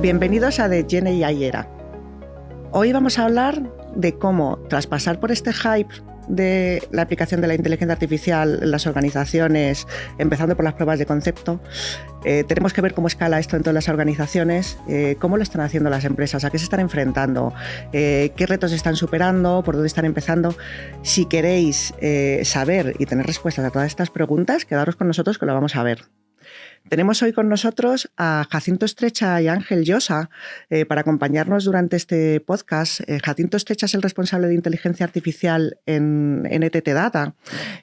Bienvenidos a The Gen AI Era. Hoy vamos a hablar de cómo, tras pasar por este hype de la aplicación de la inteligencia artificial en las organizaciones, empezando por las pruebas de concepto, tenemos que ver cómo escala esto en todas las organizaciones, cómo lo están haciendo las empresas, a qué se están enfrentando, qué retos están superando, por dónde están empezando. Si queréis saber y tener respuestas a todas estas preguntas, quedaros con nosotros que lo vamos a ver. Tenemos hoy con nosotros a Jacinto Estrecha y Ángel Llosa para acompañarnos durante este podcast. Jacinto Estrecha es el responsable de inteligencia artificial en NTT Data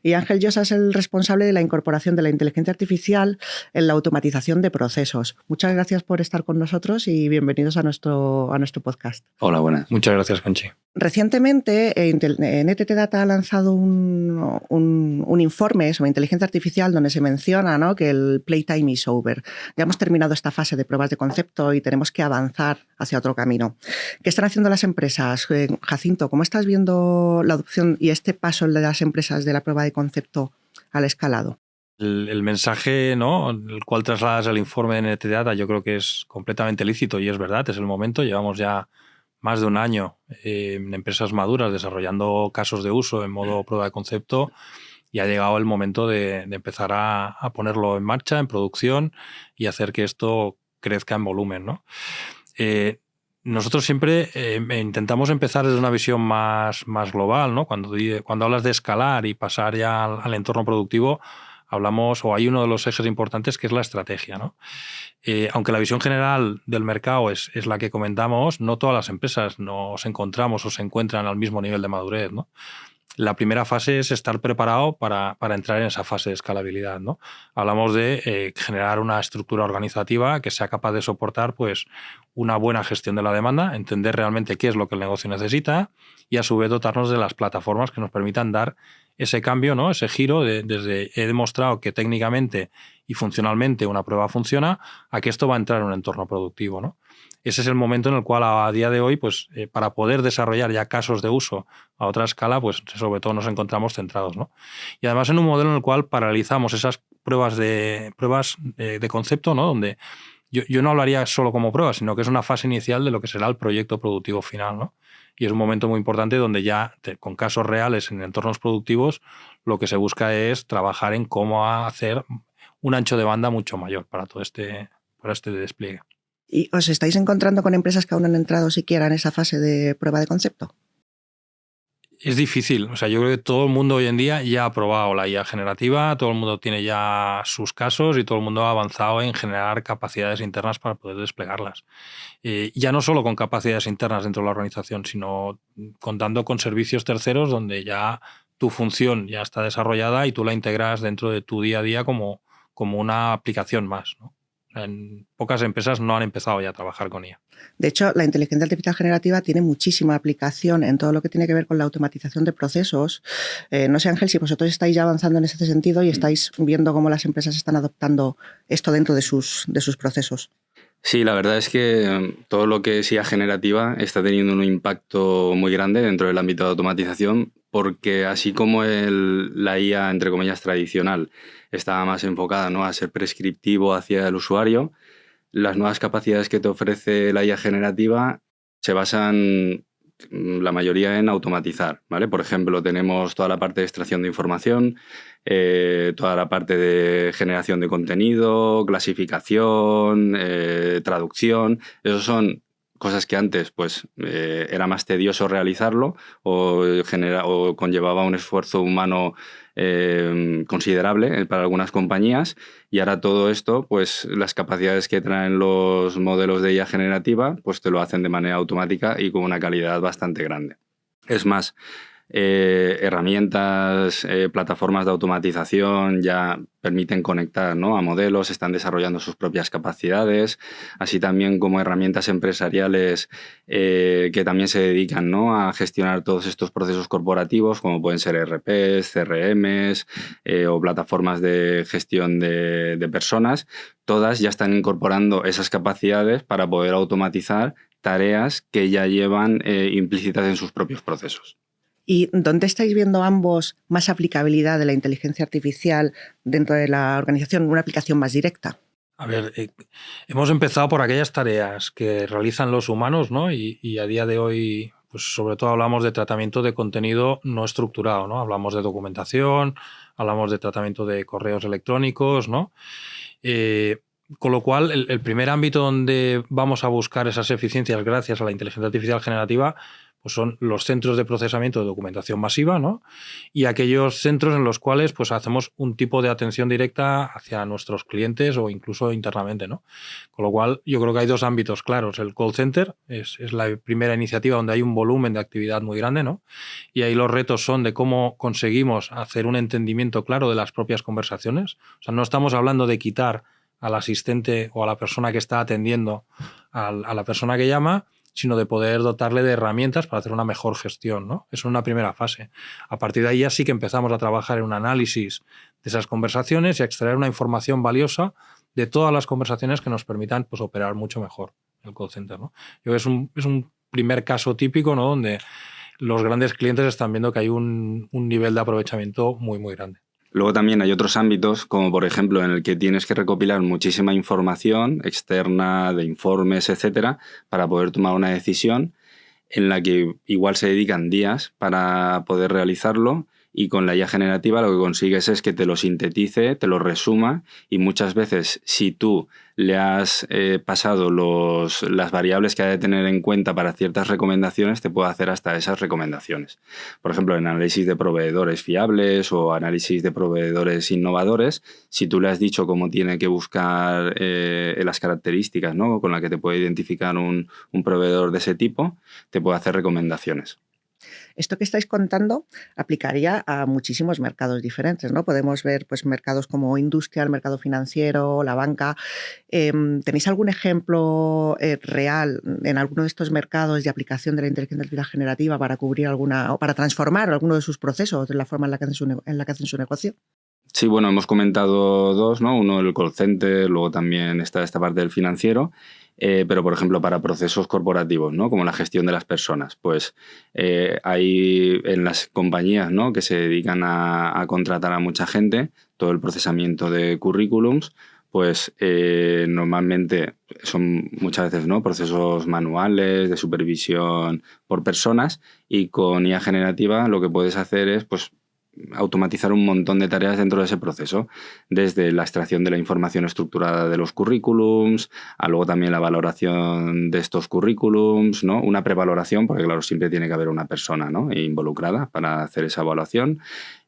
y Ángel Llosa es el responsable de la incorporación de la inteligencia artificial en la automatización de procesos. Muchas gracias por estar con nosotros y bienvenidos a nuestro podcast. Hola, buenas. Muchas gracias, Conchi. Recientemente, NTT Data ha lanzado un informe sobre inteligencia artificial donde se menciona, ¿no?, que el playtime is over. Ya hemos terminado esta fase de pruebas de concepto y tenemos que avanzar hacia otro camino. ¿Qué están haciendo las empresas? Jacinto, ¿cómo estás viendo la adopción y este paso de las empresas de la prueba de concepto al escalado? El mensaje, ¿no?, el cual trasladas el informe de NTT Data, yo creo que es completamente lícito y es verdad, es el momento. Llevamos ya más de un año en empresas maduras desarrollando casos de uso en modo prueba de concepto y ha llegado el momento de empezar a ponerlo en marcha, en producción y hacer que esto crezca en volumen, ¿no? Nosotros siempre intentamos empezar desde una visión más global, ¿no? Cuando hablas de escalar y pasar ya al entorno productivo, hablamos, o hay uno de los ejes importantes que es la estrategia, ¿no? Aunque la visión general del mercado es la que comentamos, no todas las empresas nos encontramos o se encuentran al mismo nivel de madurez, ¿no? La primera fase es estar preparado para entrar en esa fase de escalabilidad, ¿no? Hablamos de generar una estructura organizativa que sea capaz de soportar, pues, una buena gestión de la demanda, entender realmente qué es lo que el negocio necesita y a su vez dotarnos de las plataformas que nos permitan dar ese cambio, ¿no?, ese giro desde he demostrado que técnicamente y funcionalmente una prueba funciona a que esto va a entrar en un entorno productivo, ¿no? Ese es el momento en el cual a día de hoy, pues, para poder desarrollar ya casos de uso a otra escala, pues sobre todo nos encontramos centrados, ¿no? Y además en un modelo en el cual paralizamos esas pruebas de concepto, ¿no?, donde yo no hablaría solo como prueba, sino que es una fase inicial de lo que será el proyecto productivo final, ¿no? Y es un momento muy importante donde ya con casos reales en entornos productivos lo que se busca es trabajar en cómo hacer un ancho de banda mucho mayor para este despliegue. ¿Y os estáis encontrando con empresas que aún no han entrado siquiera en esa fase de prueba de concepto? Es difícil. O sea, yo creo que todo el mundo hoy en día ya ha probado la IA generativa, todo el mundo tiene ya sus casos y todo el mundo ha avanzado en generar capacidades internas para poder desplegarlas. Ya no solo con capacidades internas dentro de la organización, sino contando con servicios terceros donde ya tu función ya está desarrollada y tú la integras dentro de tu día a día como una aplicación más, ¿no? En pocas empresas no han empezado ya a trabajar con ella. De hecho, la inteligencia artificial generativa tiene muchísima aplicación en todo lo que tiene que ver con la automatización de procesos. No sé, Ángel, si vosotros estáis ya avanzando en ese sentido y estáis viendo cómo las empresas están adoptando esto dentro de sus procesos. Sí, la verdad es que todo lo que es IA generativa está teniendo un impacto muy grande dentro del ámbito de automatización, porque así como la IA, entre comillas, tradicional, estaba más enfocada, ¿no?, a ser prescriptivo hacia el usuario, las nuevas capacidades que te ofrece la IA generativa se basan la mayoría en automatizar, ¿vale? Por ejemplo, tenemos toda la parte de extracción de información, toda la parte de generación de contenido, clasificación, traducción. Esos son cosas que antes, pues, era más tedioso realizarlo o conllevaba un esfuerzo humano considerable para algunas compañías, y ahora todo esto, pues las capacidades que traen los modelos de IA generativa, pues te lo hacen de manera automática y con una calidad bastante grande. Es más, herramientas, plataformas de automatización ya permiten conectar, ¿no?, a modelos, están desarrollando sus propias capacidades, así también como herramientas empresariales que también se dedican, ¿no?, a gestionar todos estos procesos corporativos, como pueden ser ERPs, CRMs o plataformas de gestión de personas. Todas ya están incorporando esas capacidades para poder automatizar tareas que ya llevan implícitas en sus propios procesos. ¿Y dónde estáis viendo ambos más aplicabilidad de la inteligencia artificial dentro de la organización, una aplicación más directa? A ver, hemos empezado por aquellas tareas que realizan los humanos, ¿no? Y a día de hoy, pues sobre todo hablamos de tratamiento de contenido no estructurado, ¿no? Hablamos de documentación, hablamos de tratamiento de correos electrónicos, ¿no? Con lo cual, el primer ámbito donde vamos a buscar esas eficiencias gracias a la inteligencia artificial generativa pues son los centros de procesamiento de documentación masiva, ¿no? Y aquellos centros en los cuales pues, hacemos un tipo de atención directa hacia nuestros clientes o incluso internamente, ¿no? Con lo cual, yo creo que hay dos ámbitos claros. El call center es la primera iniciativa donde hay un volumen de actividad muy grande, ¿no? Y ahí los retos son de cómo conseguimos hacer un entendimiento claro de las propias conversaciones. O sea, no estamos hablando de quitar al asistente o a la persona que está atendiendo a la persona que llama, sino de poder dotarle de herramientas para hacer una mejor gestión, ¿no? Eso es una primera fase. A partir de ahí ya sí que empezamos a trabajar en un análisis de esas conversaciones y a extraer una información valiosa de todas las conversaciones que nos permitan pues, operar mucho mejor el call center, ¿no? Yo creo que es un primer caso típico, ¿no? Donde los grandes clientes están viendo que hay un nivel de aprovechamiento muy, muy grande. Luego también hay otros ámbitos, como por ejemplo en el que tienes que recopilar muchísima información externa, de informes, etcétera, para poder tomar una decisión en la que igual se dedican días para poder realizarlo, y con la IA generativa lo que consigues es que te lo sintetice, te lo resuma, y muchas veces si tú le has pasado las variables que ha de tener en cuenta para ciertas recomendaciones, te puede hacer hasta esas recomendaciones. Por ejemplo, en análisis de proveedores fiables o análisis de proveedores innovadores, si tú le has dicho cómo tiene que buscar las características, ¿no?, con las que te puede identificar un proveedor de ese tipo, te puede hacer recomendaciones. Esto que estáis contando aplicaría a muchísimos mercados diferentes, ¿no? Podemos ver pues, mercados como industria, el mercado financiero, la banca. ¿Tenéis algún ejemplo real en alguno de estos mercados de aplicación de la inteligencia artificial generativa para cubrir o para transformar alguno de sus procesos de la forma en la que hacen su negocio? Sí, bueno, hemos comentado dos, ¿no? Uno el call center, luego también está esta parte del financiero, pero por ejemplo para procesos corporativos, ¿no?, como la gestión de las personas, pues hay en las compañías, ¿no?, que se dedican a contratar a mucha gente, todo el procesamiento de currículums, pues normalmente son muchas veces, ¿no?, procesos manuales de supervisión por personas, y con IA generativa lo que puedes hacer es pues automatizar un montón de tareas dentro de ese proceso, desde la extracción de la información estructurada de los currículums, a luego también la valoración de estos currículums, ¿no?, una prevaloración, porque claro, siempre tiene que haber una persona, ¿no?, involucrada para hacer esa evaluación.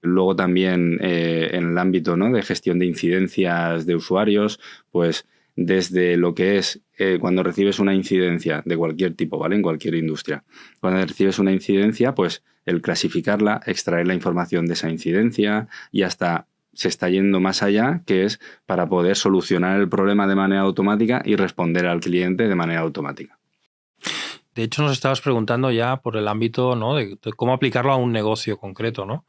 Luego también en el ámbito, ¿no?, de gestión de incidencias de usuarios, pues desde lo que es cuando recibes una incidencia de cualquier tipo, ¿vale?, en cualquier industria. Cuando recibes una incidencia, pues el clasificarla, extraer la información de esa incidencia, y hasta se está yendo más allá, que es para poder solucionar el problema de manera automática y responder al cliente de manera automática. De hecho, nos estabas preguntando ya por el ámbito, ¿no?, de cómo aplicarlo a un negocio concreto, ¿no?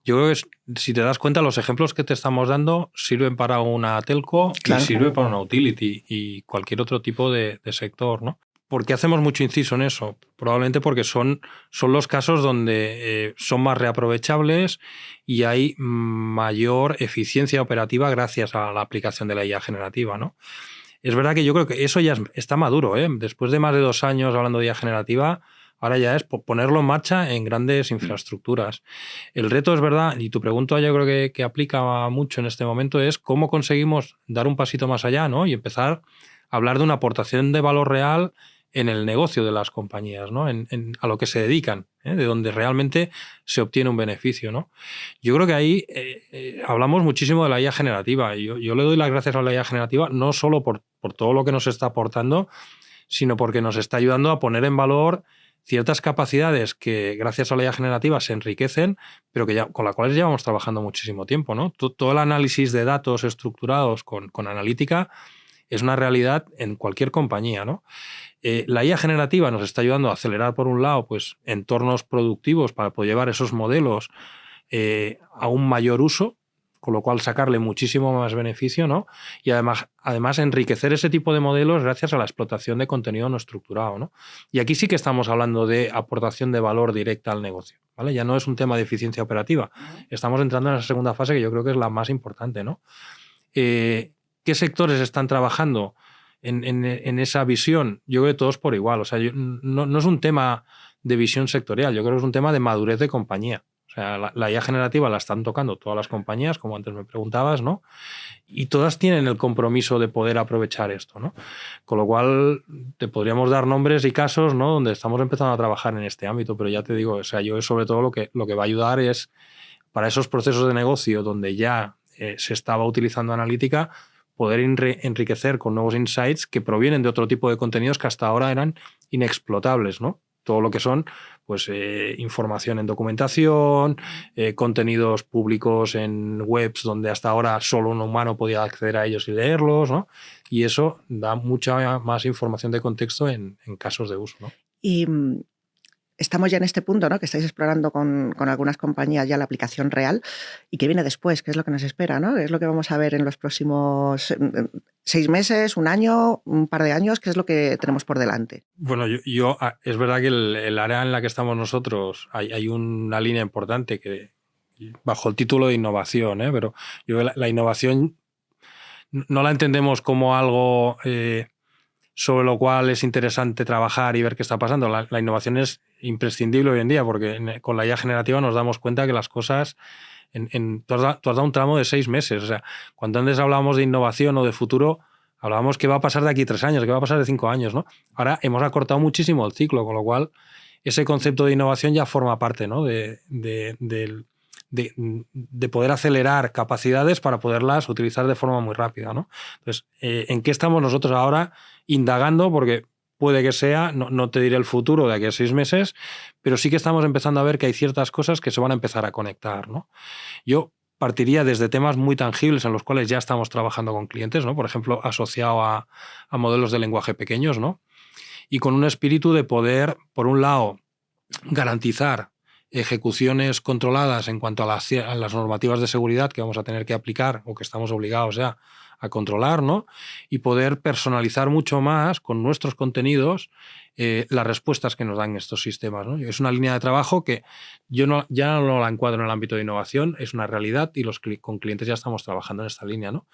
Yo creo que si te das cuenta, los ejemplos que te estamos dando sirven para una telco, claro, y sirve para una utility y cualquier otro tipo de sector, ¿no? ¿Por qué hacemos mucho inciso en eso? Probablemente porque son los casos donde son más reaprovechables y hay mayor eficiencia operativa gracias a la aplicación de la IA generativa, ¿no? Es verdad que yo creo que eso ya está maduro, ¿eh? Después de más de 2 años hablando de IA generativa, ahora ya es ponerlo en marcha en grandes infraestructuras. El reto es verdad, y tu pregunta yo creo que aplica mucho en este momento, es cómo conseguimos dar un pasito más allá, ¿no?, y empezar a hablar de una aportación de valor real en el negocio de las compañías, ¿no?, a lo que se dedican, de donde realmente se obtiene un beneficio, ¿no? Yo creo que ahí hablamos muchísimo de la IA generativa. Yo le doy las gracias a la IA generativa no solo por todo lo que nos está aportando, sino porque nos está ayudando a poner en valor ciertas capacidades que gracias a la IA generativa se enriquecen, pero que con las cuales llevamos trabajando muchísimo tiempo, ¿no? Todo el análisis de datos estructurados con analítica es una realidad en cualquier compañía, ¿no? La IA generativa nos está ayudando a acelerar, por un lado, pues, entornos productivos para poder llevar esos modelos a un mayor uso, con lo cual sacarle muchísimo más beneficio, ¿no? Y además enriquecer ese tipo de modelos gracias a la explotación de contenido no estructurado, ¿no? Y aquí sí que estamos hablando de aportación de valor directa al negocio, ¿vale? Ya no es un tema de eficiencia operativa. Estamos entrando en esa segunda fase que yo creo que es la más importante, ¿no? ¿qué sectores están trabajando en esa visión? Yo creo que todos por igual. O sea, no es un tema de visión sectorial, yo creo que es un tema de madurez de compañía. O sea, la IA generativa la están tocando todas las compañías, como antes me preguntabas, ¿no? Y todas tienen el compromiso de poder aprovechar esto, ¿no? Con lo cual, te podríamos dar nombres y casos, ¿no?, donde estamos empezando a trabajar en este ámbito, pero ya te digo, o sea, yo sobre todo lo que va a ayudar es para esos procesos de negocio donde ya se estaba utilizando analítica, poder enriquecer con nuevos insights que provienen de otro tipo de contenidos que hasta ahora eran inexplotables, ¿no? Todo lo que son, pues, información en documentación, contenidos públicos en webs donde hasta ahora solo un humano podía acceder a ellos y leerlos, ¿no? Y eso da mucha más información de contexto en casos de uso, ¿no? Y estamos ya en este punto, ¿no?, que estáis explorando con algunas compañías ya la aplicación real. ¿Y qué viene después? ¿Qué es lo que nos espera, ¿no? ¿Qué es lo que vamos a ver en los próximos 6 meses, un año, un par de años? ¿Qué es lo que tenemos por delante? Bueno, es verdad que el área en la que estamos nosotros hay una línea importante que bajo el título de innovación, pero yo la innovación no la entendemos como algo sobre lo cual es interesante trabajar y ver qué está pasando. La innovación es imprescindible hoy en día porque con la IA generativa nos damos cuenta que las cosas... tú has dado un tramo de 6 meses. O sea, cuando antes hablábamos de innovación o de futuro, hablábamos qué va a pasar de aquí 3 años, qué va a pasar de 5 años, ¿no? Ahora hemos acortado muchísimo el ciclo, con lo cual ese concepto de innovación ya forma parte, ¿no?, de poder acelerar capacidades para poderlas utilizar de forma muy rápida, ¿no? Entonces, ¿en qué estamos nosotros ahora indagando? Porque puede que sea, no te diré el futuro de aquí a 6 meses, pero sí que estamos empezando a ver que hay ciertas cosas que se van a empezar a conectar, ¿no? Yo partiría desde temas muy tangibles en los cuales ya estamos trabajando con clientes, ¿no? Por ejemplo, asociado a modelos de lenguaje pequeños, ¿no? Y con un espíritu de poder, por un lado, garantizar ejecuciones controladas en cuanto a las normativas de seguridad que vamos a tener que aplicar o que estamos obligados ya a controlar, ¿no? Y poder personalizar mucho más con nuestros contenidos las respuestas que nos dan estos sistemas, ¿no? Es una línea de trabajo que yo ya no la encuadro en el ámbito de innovación, es una realidad y con clientes ya estamos trabajando en esta línea, ¿no?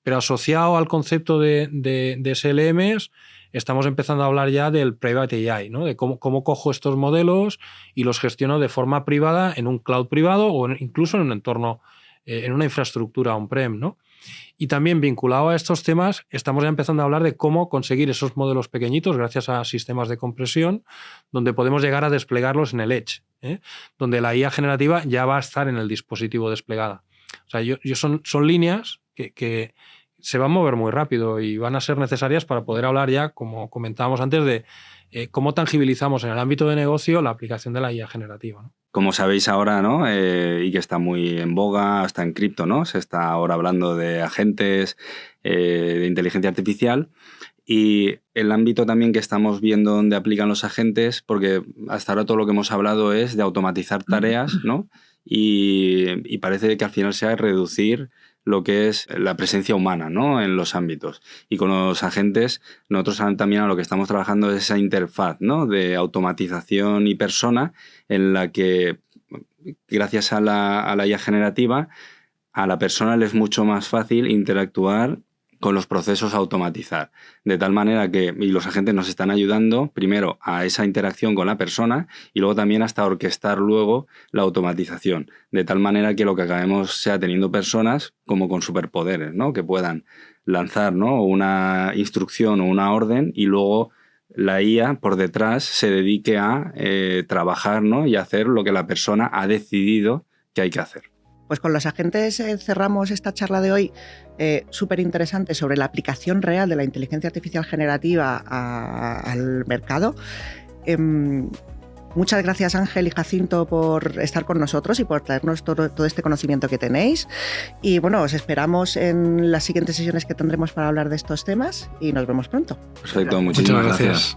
Pero asociado al concepto de SLMs, estamos empezando a hablar ya del Private AI, ¿no? De cómo cojo estos modelos y los gestiono de forma privada en un cloud privado o incluso en un entorno, en una infraestructura on-prem, ¿no? Y también vinculado a estos temas, estamos ya empezando a hablar de cómo conseguir esos modelos pequeñitos gracias a sistemas de compresión, donde podemos llegar a desplegarlos en el edge, donde la IA generativa ya va a estar en el dispositivo desplegada. O sea, son líneas que se van a mover muy rápido y van a ser necesarias para poder hablar ya, como comentábamos antes, de cómo tangibilizamos en el ámbito de negocio la aplicación de la IA generativa, ¿no? Como sabéis ahora, ¿no? Y que está muy en boga, hasta en cripto, ¿no? Se está ahora hablando de agentes de inteligencia artificial y el ámbito también que estamos viendo donde aplican los agentes, porque hasta ahora todo lo que hemos hablado es de automatizar tareas, ¿no? Y parece que al final sea reducir lo que es la presencia humana, ¿no?, en los ámbitos. Y con los agentes, nosotros también a lo que estamos trabajando es esa interfaz, ¿no?, de automatización y persona, en la que, gracias a la IA generativa, a la persona le es mucho más fácil interactuar con los procesos a automatizar. De tal manera que, y los agentes nos están ayudando, primero, a esa interacción con la persona y luego también hasta orquestar luego la automatización. De tal manera que lo que acabemos sea teniendo personas como con superpoderes, ¿no?, que puedan lanzar, ¿no?, una instrucción o una orden y luego la IA por detrás se dedique a trabajar, ¿no?, y hacer lo que la persona ha decidido que hay que hacer. Pues con los agentes cerramos esta charla de hoy súper interesante sobre la aplicación real de la inteligencia artificial generativa al mercado. Muchas gracias, Ángel y Jacinto, por estar con nosotros y por traernos todo este conocimiento que tenéis. Y bueno, os esperamos en las siguientes sesiones que tendremos para hablar de estos temas y nos vemos pronto. Perfecto, muchísimas gracias.